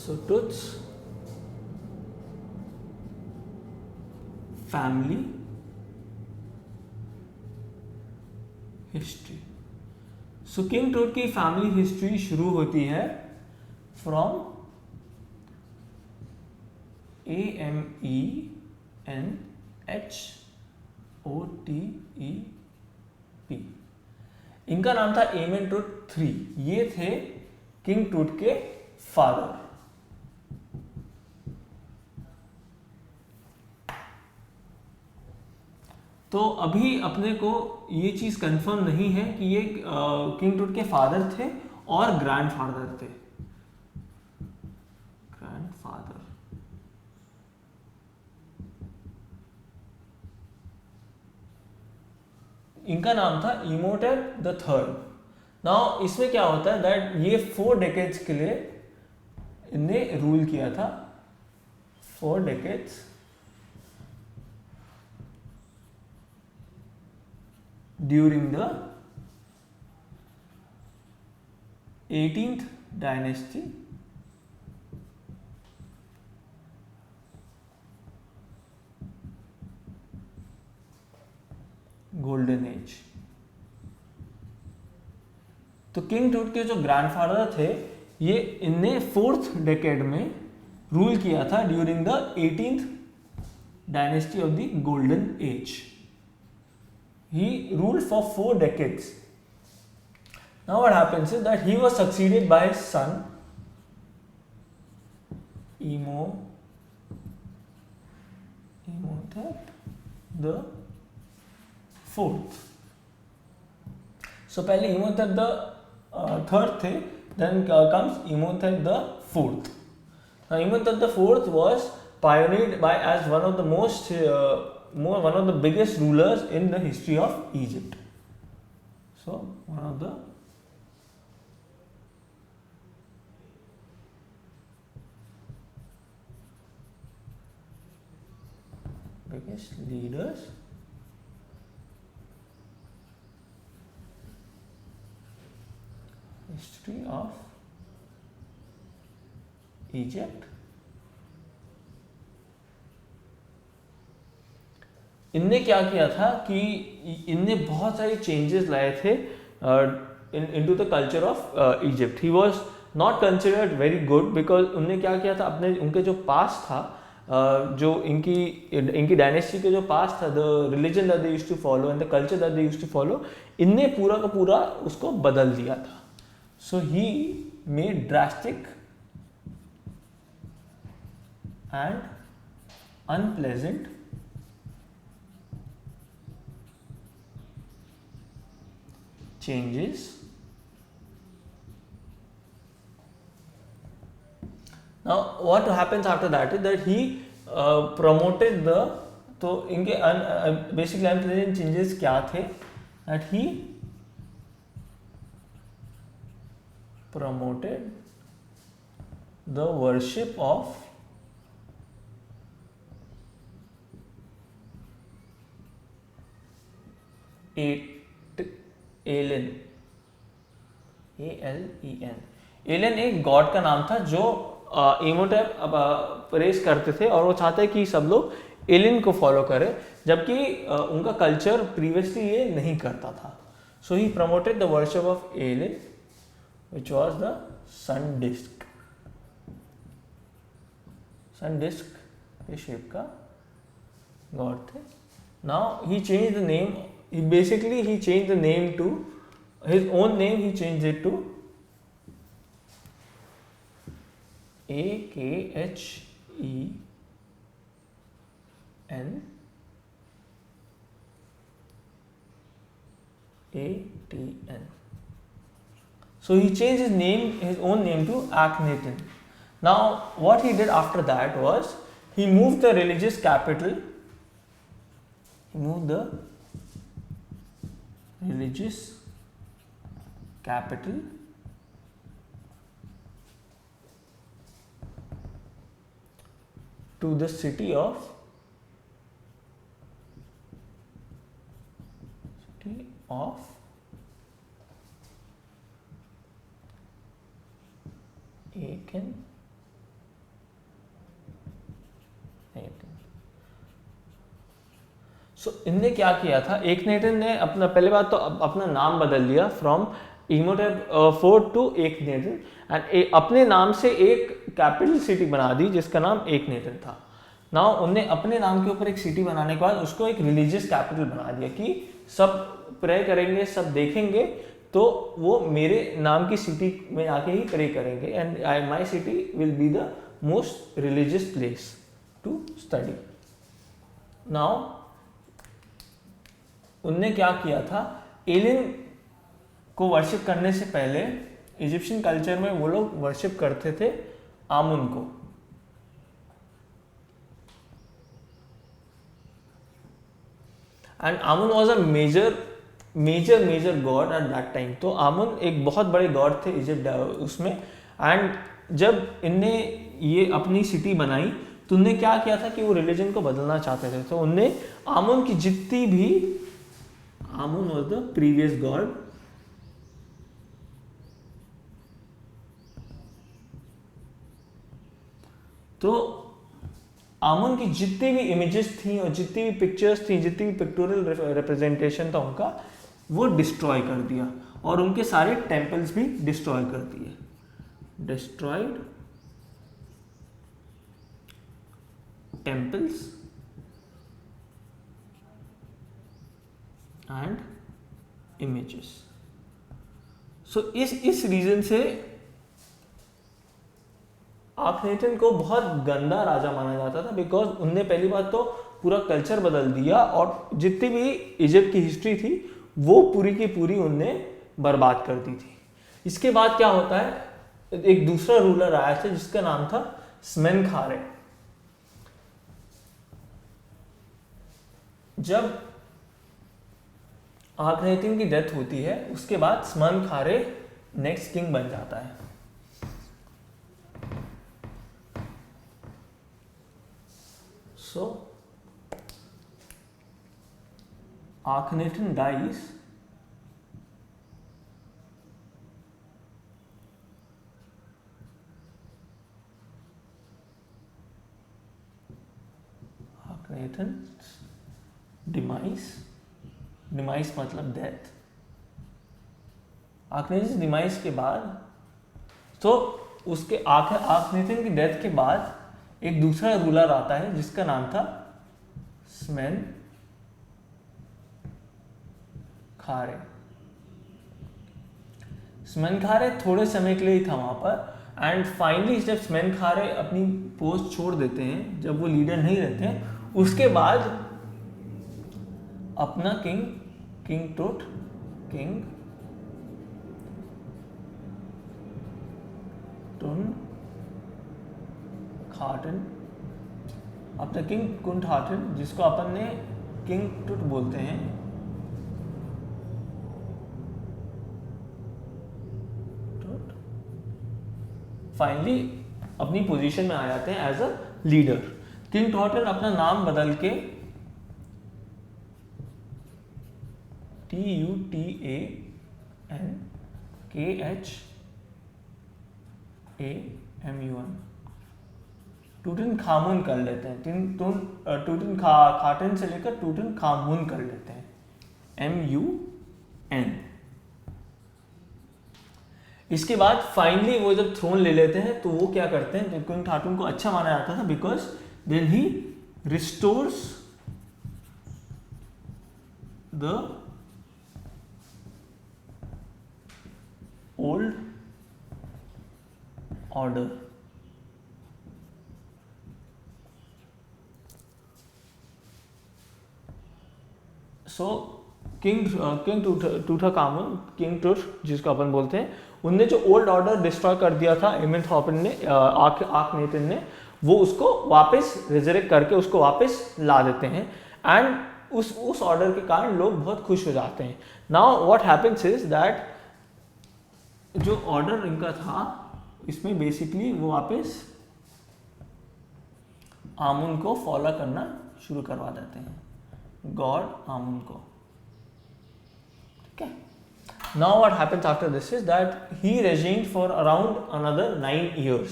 So Tut's family history. So king Tut की family history शुरू होती है फ्रॉम AMENHOTEP. इनका नाम था एमेनटूट III. ये थे किंग टूट के फादर. तो अभी अपने को ये चीज कंफर्म नहीं है कि ये किंग टूट के फादर थे और ग्रैंडफादर थे. ग्रैंडफादर. इनका नाम था इमोटेप द थर्ड. नाउ इसमें क्या होता है दैट ये 4 डेकेड्स के लिए इनने रूल किया था. 4 decades during the 18th dynasty golden age. तो किंग टूट के जो ग्रैंडफादर थे ये इनने 4th डेकेड में रूल किया था during the 18th dynasty of the golden age. He ruled for 4 decades. Now what happens is that he was succeeded by his son Imhotep the fourth. So पहले Imhotep the third थे, then comes Imhotep the fourth. Now Imhotep the fourth was pioneered by as one of the one of the biggest rulers in the history of Egypt. So one of the biggest leaders history of Egypt. इनने क्या किया था कि इनने बहुत सारे changes लाए थे into the culture of Egypt. He was not considered very good because उनने क्या किया था अपने उनके जो पास्ट था जो इनकी डायनेस्टी के जो पास्ट था the religion that they used to follow and the culture that they used to follow इनने पूरा का पूरा उसको बदल दिया था. So he made drastic and unpleasant changes. Now what happens after that is that he promoted the तो इनके basically unpleasant changes क्या थे that he promoted the worship of Aten. ALEN. Aten एक गॉड का नाम था जो इमोटेप प्रेस करते थे और वो चाहते कि सब लोग एलन को फॉलो करें जबकि उनका कल्चर प्रीवियसली ये नहीं करता था. So he promoted the worship of Aten which was the sun disc. Sun disc के शेप का गॉड थे. Now he change the name. He changed the name to his own name. He changed it to AKHENATN. So he changed his own name to Akhenaten. Now what he did after that was he moved the religious capital. He moved the religious capital to the city of Aken इनने क्या किया था, एकनेटन ने अपना पहले बात तो अपना नाम बदल लिया फ्रॉम इमोटेब फोर्ट टू एकनेटन, एंड अपने नाम से एक कैपिटल सिटी बना दी जिसका नाम एकनेटन था। नाउ उनने अपने नाम के ऊपर एक सिटी बनाने के बाद उसको एक रिलीजियस कैपिटल बना दिया कि सब प्रे करेंगे, सब देखेंगे तो वो मेरे नाम की सिटी में आके ही प्रे करेंगे, and my city will be the most religious place to study. Now उनने क्या किया था, एलियन को वर्शिप करने से पहले इजिप्शियन कल्चर में वो लोग वर्शिप करते थे आमुन को। And Amun was a major god at that time. तो आमुन एक बहुत बड़े गॉड थे इजिप्ट उसमें। एंड जब इनने ये अपनी सिटी बनाई तो उनने क्या किया था कि वो रिलीजन को बदलना चाहते थे। तो उनने आमुन की जितनी भी, आमुन वॉज द प्रीवियस गॉड, तो आमुन की जितनी भी इमेजेस थी और जितनी भी पिक्चर्स थी, जितनी भी पिक्टोरियल रिप्रेजेंटेशन था उनका, वो डिस्ट्रॉय कर दिया और उनके सारे टेम्पल्स भी डिस्ट्रॉय कर दिए। Destroyed temples and images. So इस रीजन से आखनेटन को बहुत गंदा राजा माना जाता था, बिकॉज उनने पहली बात तो पूरा कल्चर बदल दिया और जितनी भी इजिप्ट की हिस्ट्री थी वो पूरी की पूरी उनने बर्बाद कर दी थी। इसके बाद क्या होता है, एक दूसरा रूलर आया था जिसका नाम था स्मेनखारे। जब आखनेटन की डेथ होती है उसके बाद स्मेनखारे नेक्स्ट किंग बन जाता है। So Akhenaten dies Akhenaten's demise मतलब डेथ। आखनेटन डिमाइस के बाद तो उसके आखनेटन की डेथ के बाद एक दूसरा रूलर आता है जिसका नाम था स्मेनखारे। स्मेनखारे थोड़े समय के लिए ही था वहां पर, एंड फाइनली जब स्मेनखारे अपनी पोस्ट छोड़ देते हैं, जब वो लीडर नहीं रहते हैं, उसके बाद अपना किंग टुनखाटन, अपना किंग टुनखाटन, जिसको अपन ने किंग टुट बोलते हैं, फाइनली अपनी पोजीशन में आ जाते हैं एज अ लीडर। किंग टुनखाटन अपना नाम बदल के TUTANKHAMUN टूटनखामुन कर लेते हैं। टूटनखाटन से लेकर टूटनखामुन कर लेते हैं, MUN। इसके बाद फाइनली वो जब थ्रोन ले लेते हैं तो वो क्या करते हैं, किंग टूटन को अच्छा माना जाता था because then he restores the old order. So king Tutankhamun, king Tut जिसको अपन बोलते हैं, उनने जो ओल्ड ऑर्डर डिस्ट्रॉय कर दिया था इमेनहॉटन ने, आखनेटन ने, वो उसको वापस रिजरेक्ट करके उसको वापस ला देते हैं, एंड उस ऑर्डर के कारण लोग बहुत खुश हो जाते हैं। Now what happens is that जो ऑर्डर इनका था इसमें बेसिकली वो वापस आमुन को फॉलो करना शुरू करवा देते हैं, गॉड आमुन को। ठीक है। Now what happens after this is that he reigned for around another 9 years।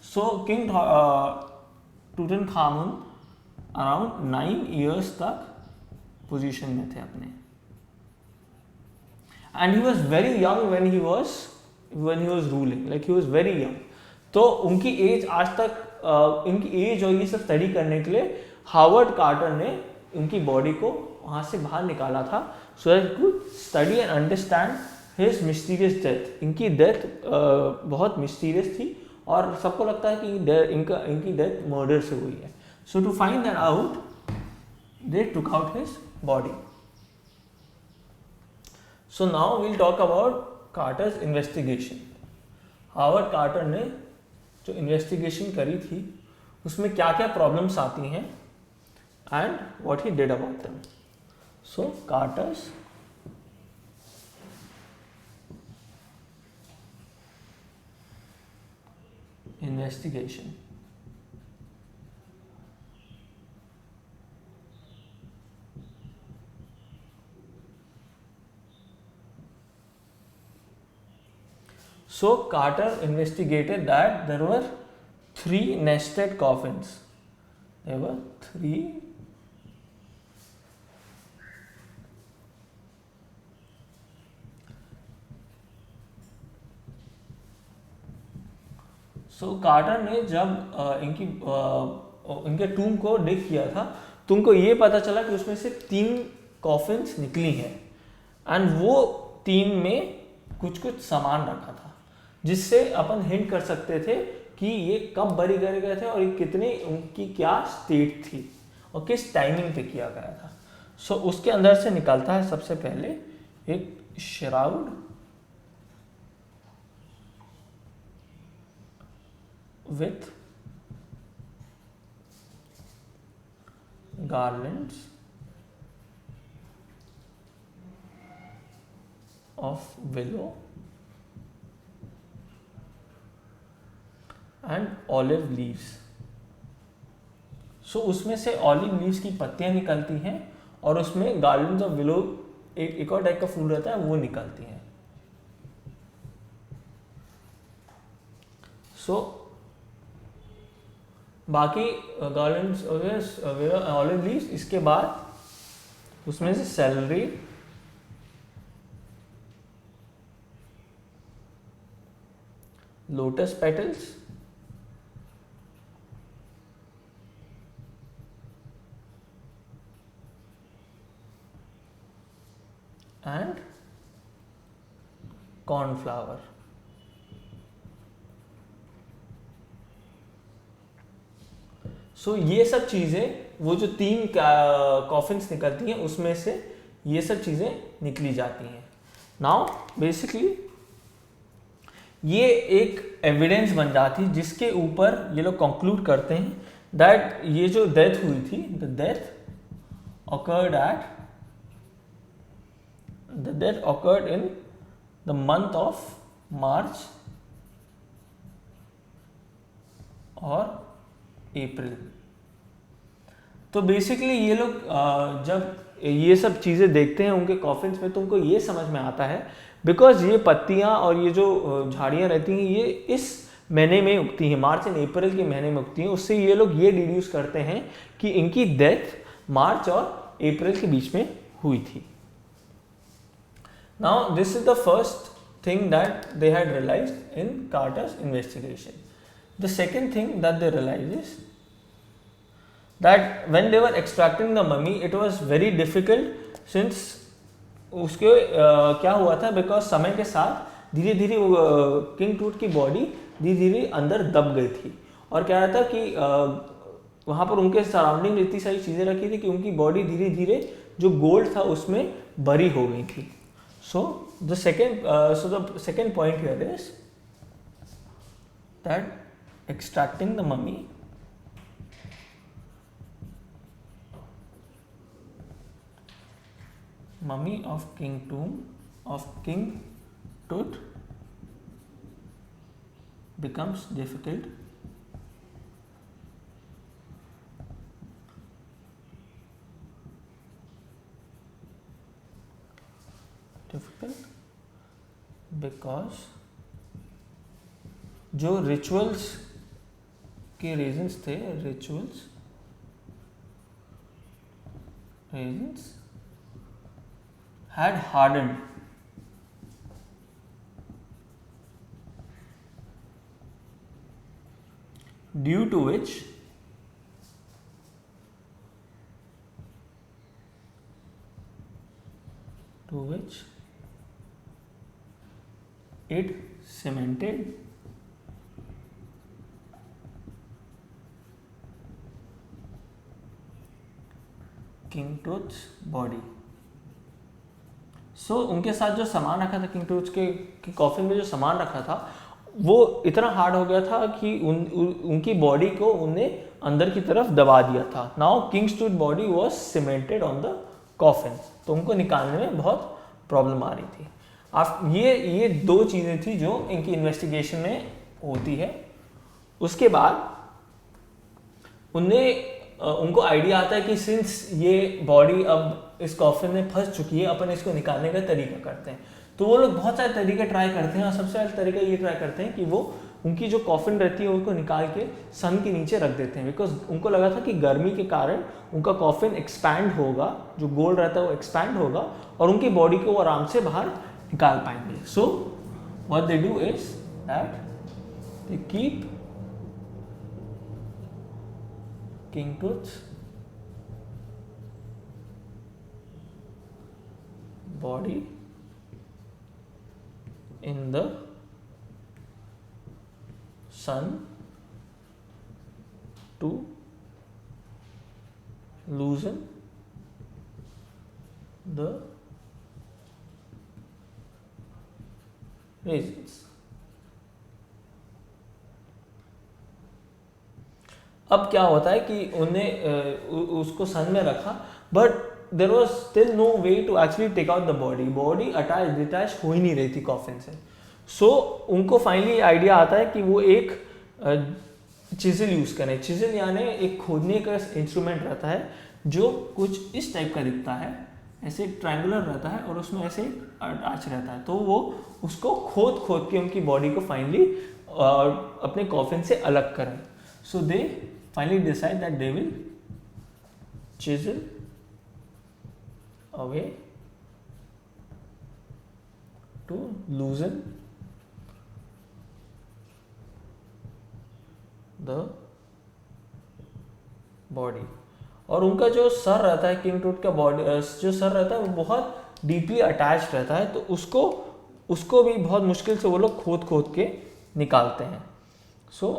So king Tutankhamun around 9 years तक पोजीशन में थे अपने, and he was very young when he was ruling, like he was very young. तो उनकी as आज तक इनकी as और ये सब स्टडी करने के लिए हार्वर्ड कार्टर ने उनकी बॉडी को वहाँ से बाहर निकाला था, so that could study and understand his mysterious death. इनकी डेथ बहुत मिस्टीरियस थी और सबको लगता है कि इनकी डेथ मर्डर से हुई है। So to find that out they took out his body. So now we'll talk about Carter's investigation. Howard Carter ने जो इन्वेस्टिगेशन करी थी उसमें क्या क्या प्रॉब्लम्स आती हैं and what he did about them. So कार्टर्स investigation. So Carter investigated that there were 3 nested coffins. There were 3 quarter ने जब इनके टूम को डिग किया था तो उनको ये पता चला कि उसमें से 3 कॉफिन्स निकली हैं एंड वो 3 में कुछ कुछ सामान रखा था, जिससे अपन हिंट कर सकते थे कि ये कब बरी करे गए थे और ये कितने उनकी क्या स्टेट थी और किस टाइमिंग पे किया गया था। सो उसके अंदर से निकलता है सबसे पहले एक shroud with garlands of willow and olive leaves. सो उसमें से ऑलिव लीव्स की पत्तियां निकलती हैं और उसमें गार्लैंड्स ऑफ विलो एक और टाइप का फूल रहता है वो निकलती हैं। सो बाकी गार्लैंड्स ऑलिव लीव्स, इसके बाद उसमें से celery, lotus petals, and cornflower. So ये सब चीजें, वो जो 3 कॉफिन्स निकलती हैं उसमें से ये सब चीजें निकली जाती हैं। नाउ बेसिकली ये एक एविडेंस बन जाती है जिसके ऊपर ये लोग कंक्लूड करते हैं दैट ये जो डेथ हुई थी, the death occurred in the month of March और अप्रैल। तो बेसिकली ये लोग जब ये सब चीज़ें देखते हैं उनके कॉफिन्स में तो उनको ये समझ में आता है बिकॉज ये पत्तियां और ये जो झाड़ियाँ रहती हैं ये इस महीने में उगती हैं, मार्च एंड अप्रैल के महीने में उगती हैं। उससे ये लोग ये डिड्यूस करते हैं कि इनकी डेथ मार्च और अप्रैल के बीच में हुई थी। Now this is the first thing that they had realized in Carter's investigation. The second thing that they realized is that when they were extracting the mummy, it was very difficult since उसके क्या हुआ था, because समय के साथ धीरे धीरे king Tut की बॉडी धीरे धीरे अंदर दब गई थी और क्या रहता कि वहाँ पर उनके सराउंडिंग इतनी सारी चीज़ें रखी थी कि उनकी बॉडी धीरे धीरे जो गोल्ड था उसमें बरी हो गई थी। So the second point here is that extracting the mummy of King Tut becomes difficult because जो रिचुअल्स के रीजंस थे, had hardened due to which it cemented king Tut's body. So उनके साथ जो सामान रखा था, किंग टूथ्स के कॉफिन में जो सामान रखा था वो इतना हार्ड हो गया था कि उनकी बॉडी को उनने अंदर की तरफ दबा दिया था। Now Kings tooth body was cemented on the coffin, तो उनको निकालने में बहुत प्रॉब्लम आ रही थी। ये दो चीज़ें थी जो इनकी इन्वेस्टिगेशन में होती है। उसके बाद उनको आइडिया आता है कि सिंस ये बॉडी अब इस कॉफिन में फंस चुकी है, अपन इसको निकालने का तरीका करते हैं। तो वो लोग बहुत सारे तरीके ट्राई करते हैं और सबसे पहला तरीका ये ट्राई करते हैं कि वो उनकी जो कॉफिन रहती है उनको निकाल के सन के नीचे रख देते हैं, बिकॉज उनको लगा था कि गर्मी के कारण उनका कॉफिन एक्सपैंड होगा, जो गोल्ड रहता है वो एक्सपैंड होगा और उनकी बॉडी को वो आराम से बाहर निकाल पाएंगे। So what they do is that they keep king tooths body in the sun to loosen the resins। अब क्या होता है कि उन्हें उसको सन में रखा, but there was still no way to actually take out the body detach हो ही नहीं रही थी कॉफिन से। सो उनको फाइनली आइडिया आता है कि वो एक चिजल यूज़ करें। चिजल यानी एक खोदने का इंस्ट्रूमेंट रहता है जो कुछ इस टाइप का दिखता है, ऐसे ट्रायंगुलर रहता है और उसमें ऐसे आर्च रहता है। तो वो उसको खोद के उनकी बॉडी को फाइनली अपने कॉफिन से अलग करें। So they finally decide that they will chisel away to loosen the body। और उनका जो सर रहता है, किंग टूथ का बॉडी जो सर रहता है वो बहुत डीपली अटैच रहता है, तो उसको भी बहुत मुश्किल से वो लोग खोद के निकालते हैं। सो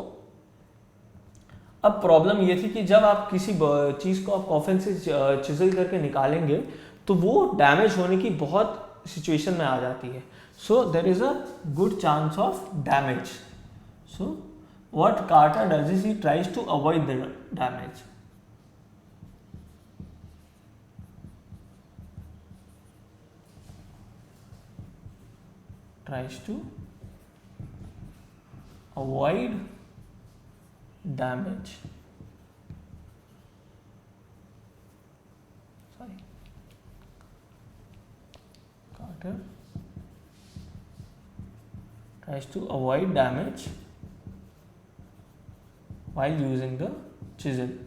अब प्रॉब्लम ये थी कि जब आप किसी चीज़ को आप कॉफिन से चिजल करके निकालेंगे तो वो डैमेज होने की बहुत सिचुएशन में आ जाती है। So there is a good chance of damage. So what Carter does is he tries to avoid the damage. Tries to avoid damage, Carter tries to avoid damage while using the chisel।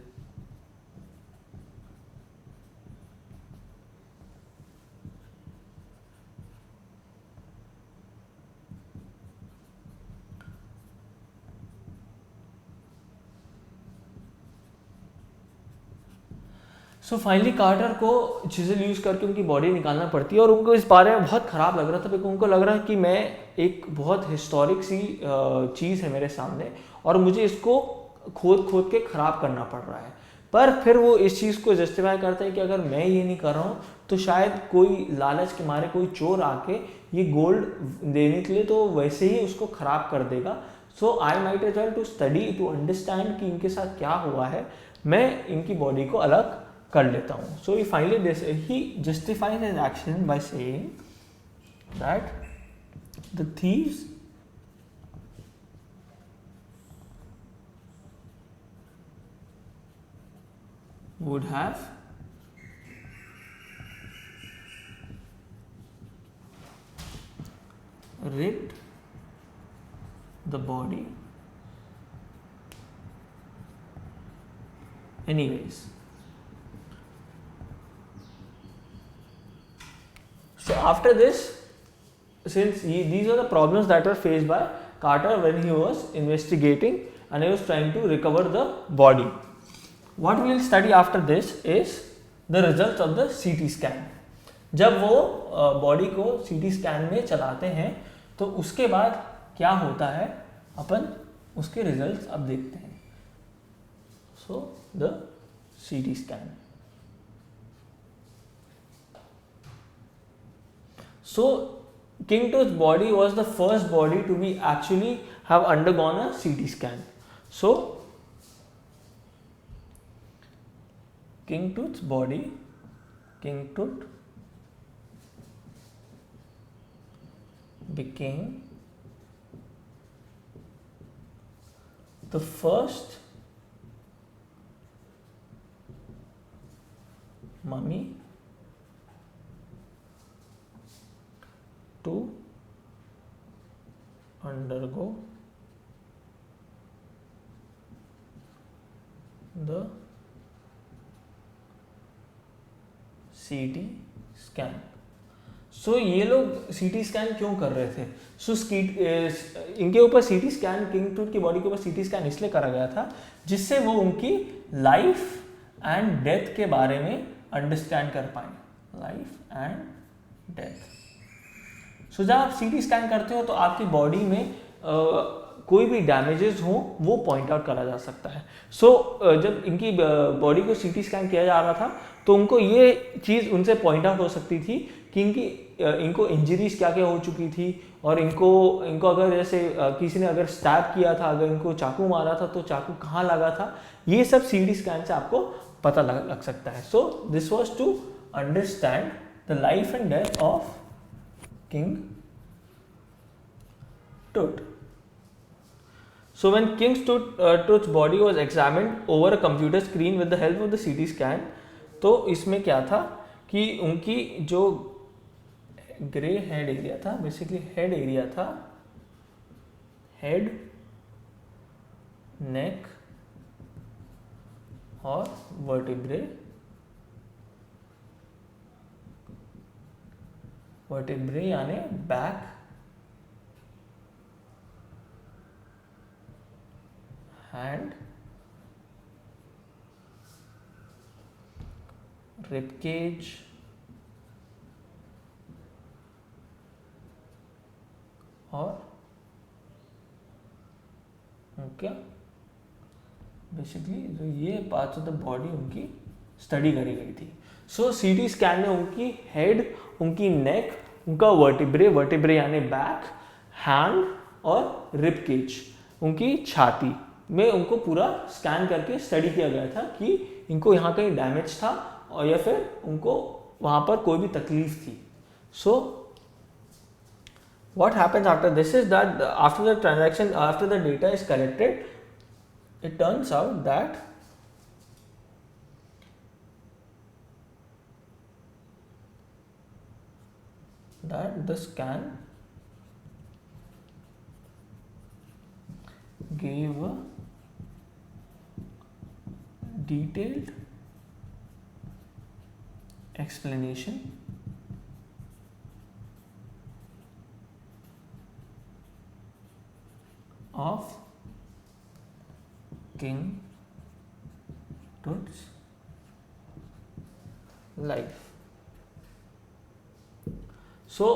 So finally Carter को chisel use करके उनकी body निकालना पड़ती है और उनको इस बारे में बहुत ख़राब लग रहा था, बिकॉज उनको लग रहा है कि मैं एक बहुत हिस्टोरिक सी चीज़ है मेरे सामने और मुझे इसको खोद के ख़राब करना पड़ रहा है। पर फिर वो इस चीज़ को जस्टिफाई करता है कि अगर मैं ये नहीं कर रहा हूँ तो शायद कोई लालच के मारे कोई चोर आके ये गोल्ड देने के लिए तो वैसे ही उसको ख़राब कर देगा। So I might as well to study to understand कि इनके साथ क्या हुआ है, मैं इनकी बॉडी को अलग कर लेता हूँ। So he finally he justifies his action by saying that the thieves would have ripped the body anyways। So after this, since these were the problems that were faced by Carter when he was investigating and he was trying to recover the body. What we will study after this is the results of the CT scan. जब वो body को CT scan में चलाते हैं तो उसके बाद क्या होता है अपन उसके रिजल्ट्स अब देखते हैं. So the CT scan. So King Tut's body was the first body to be actually have undergone a CT scan. So King Tut's body, King Tut became the first mummy to undergo the CT scan. सो ये लोग CT scan क्यों कर रहे थे? सो इनके ऊपर CT scan, king Tut की body के ऊपर CT स्कैन इसलिए करा गया था जिससे वो उनकी लाइफ एंड डेथ के बारे में अंडरस्टैंड कर पाए. Life and death. सो जब आप CT स्कैन करते हो तो आपकी बॉडी में कोई भी डैमेजेस हो वो पॉइंट आउट करा जा सकता है. सो जब इनकी बॉडी को CT स्कैन किया जा रहा था तो उनको ये चीज़ उनसे पॉइंट आउट हो सकती थी कि इनको इंजरीज क्या क्या हो चुकी थी और इनको अगर जैसे किसी ने अगर स्टैब किया था, अगर इनको चाकू मारा था तो चाकू कहाँ लगा था, ये सब CT स्कैन से आपको पता लग सकता है. So this was to understand the life and death of King Tut. So when King Tut's body was examined over a computer screen with the help of the CT scan, तो इसमें क्या था कि उनकी जो ग्रे हेड एरिया था, basically head area था, head, नेक और वर्टिब्रे यानी बैक, हैंड, रिब केज और बेसिकली जो ये पार्ट्स ऑफ द बॉडी उनकी स्टडी करी गई थी. सो CT स्कैन में उनकी हेड, उनकी नेक, उनका वर्टिब्रे यानी बैक, हैंड और रिब केज, उनकी छाती में उनको पूरा स्कैन करके स्टडी किया गया था कि इनको यहाँ कहीं डैमेज था और या फिर उनको वहाँ पर कोई भी तकलीफ थी. सो what happens after this is that after the transaction, after the data is collected, it turns out that the scan gave a detailed explanation of King Tut's life. सो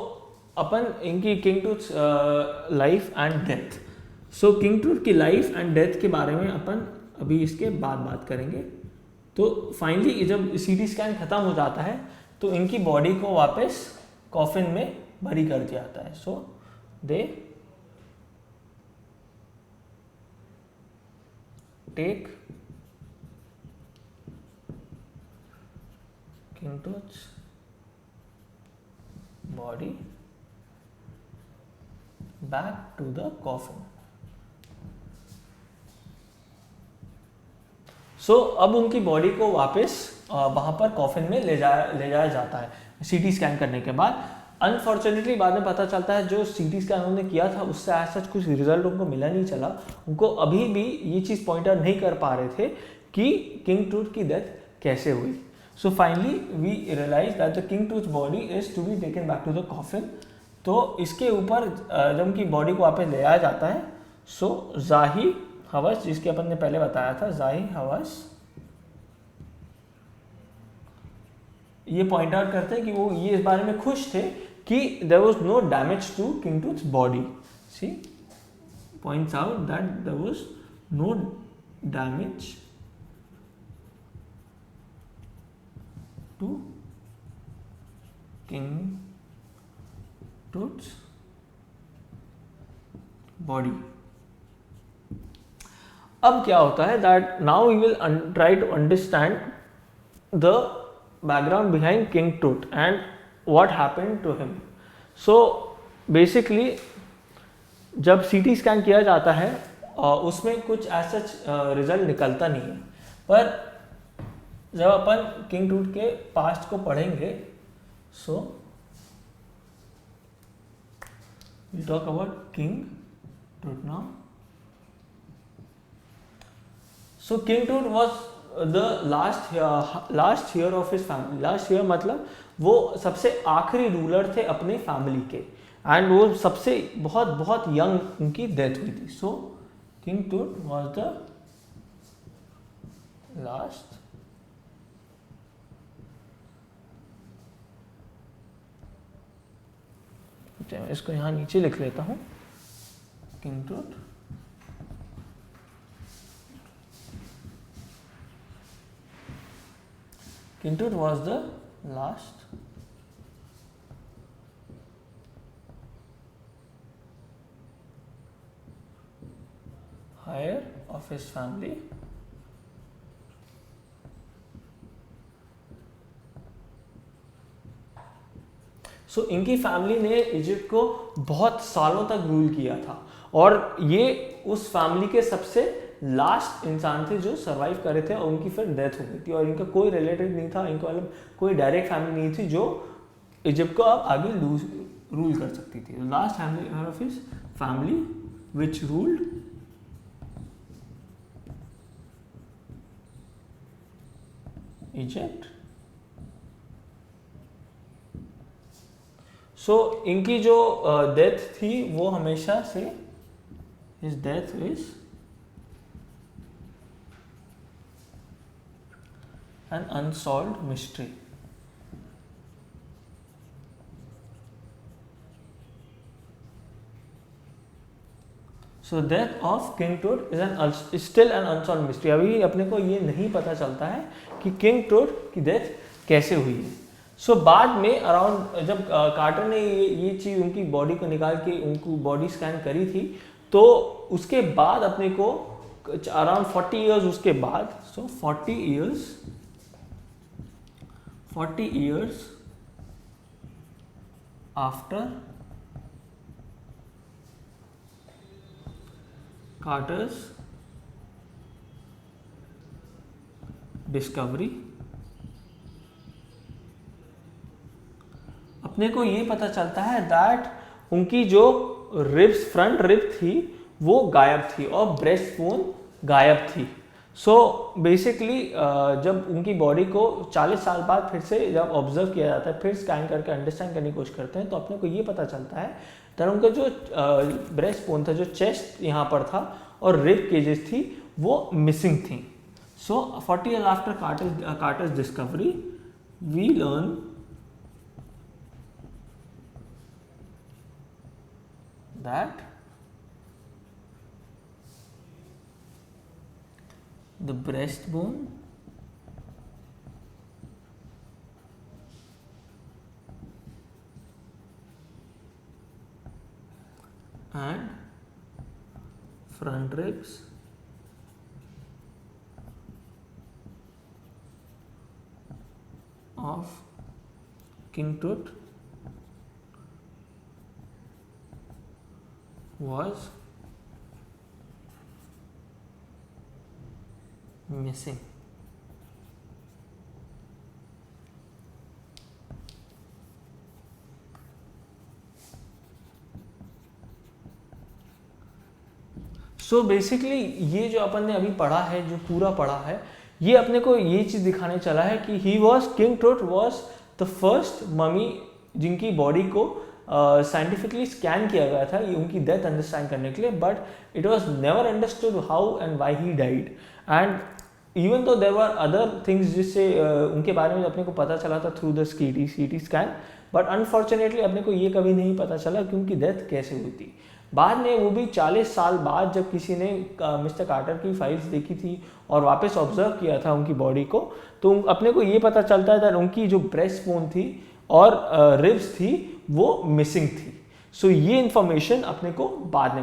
अपन इनकी king Toots life and death. So king Tut की life and death के बारे में अपन अभी इसके बाद बात करेंगे. तो फाइनली जब CT स्कैन खत्म हो जाता है तो इनकी बॉडी को वापस कॉफिन में भरी कर दिया जाता है. So they take King Tut's body back to the coffin. So अब उनकी बॉडी को वापस वहाँ पर कॉफिन में ले जाया जाता है CT स्कैन करने के बाद. अनफॉर्चुनेटली बाद में पता चलता है जो CT स्कैन उन्होंने किया था उससे ऐसा कुछ रिजल्ट उनको मिला नहीं चला. उनको अभी भी ये चीज़ पॉइंट आउट नहीं कर पा रहे थे कि किंग टूट की डेथ कैसे हुई. So finally we realized that the king tooth's body is to be taken back to the coffin. तो इसके ऊपर जब उनकी बॉडी को वापस ले आया जाता है, सो जाही हवस, जिसके अपन ने पहले बताया था, जाही हवस ये पॉइंट आउट करते हैं कि वो ये इस बारे में खुश थे कि there was no damage to King Tut's body. She points out that there was no damage to King Tut's body. अब क्या होता है that now we will try to understand the background behind King Tut and what happened to him. So basically जब CT scan किया जाता है उसमें कुछ ऐसा रिजल्ट निकलता नहीं है, पर जब अपन किंग टूट के पास्ट को पढ़ेंगे, so we talk about King Tut now. So king Tut was the last year of his family. Last year मतलब वो सबसे आखिरी रूलर थे अपनी फैमिली के, एंड वो सबसे बहुत बहुत यंग उनकी डेथ हुई थी. सो king Tut was the last इसको यहाँ नीचे लिख लेता हूँ. किंग टूट King Tut was the last heir of his family. So इनकी फैमिली ने इजिप्ट को बहुत सालों तक रूल किया था, और ये उस फैमिली के सबसे लास्ट इंसान थे जो सरवाइव कर रहे थे, और उनकी फिर डेथ हो गई थी, और इनका कोई रिलेटिव नहीं था, इनको मतलब कोई डायरेक्ट फैमिली नहीं थी जो इजिप्ट को अब आगे रूल कर सकती थी. Last family of his family which ruled Egypt. So इनकी जो डेथ थी वो हमेशा से, his death is an unsolved mystery. So death of King Tut is still an unsolved mystery. अभी अपने को ये नहीं पता चलता है कि किंग टूट की डेथ कैसे हुई है. सो बाद में अराउंड जब कार्टर ने ये चीज़ उनकी बॉडी को निकाल के उनको बॉडी स्कैन करी थी, तो उसके बाद अपने को अराउंड 40 ईयर्स उसके बाद, सो 40 years after Carter's discovery, अपने को ये पता चलता है दैट उनकी जो रिब्स, फ्रंट रिब थी वो गायब थी और ब्रेस्ट बोन गायब थी. सो बेसिकली जब उनकी बॉडी को 40 साल बाद फिर से जब ऑब्जर्व किया जाता है, फिर स्कैन करके अंडरस्टैंड करने की कोशिश करते हैं, तो अपने को ये पता चलता है कि उनका जो ब्रेस्ट बोन था, जो चेस्ट यहाँ पर था और रिब केजेस थी, वो मिसिंग थी. So 40 years after Carter's discovery we learn that the breastbone and front ribs of King Tut was missing. So basically ये जो अपन ने अभी पढ़ा है, जो पूरा पढ़ा है, ये अपने को ये चीज़ दिखाने चला है कि he was king truth was the first mummy जिनकी बॉडी को साइंटिफिकली स्कैन किया गया था ये उनकी डेथ अंडरस्टैंड करने के लिए, but it was never understood how and why he died. And even तो देर वर अदर थिंग्स जिससे उनके बारे में अपने को पता चला था through the CT scan, but unfortunately अपने को ये कभी नहीं पता चला कि उनकी डेथ कैसे हुई थी। बाद में वो भी 40 साल बाद जब किसी ने मिस्टर कार्टर की फाइल्स देखी थी और वापस ऑब्जर्व किया था उनकी बॉडी को, तो अपने को ये पता चलता है कि उनकी जो ब्रेस्ट बोन थी और रिब्स थी वो मिसिंग थी। सो ये इंफॉर्मेशन अपने को बाद में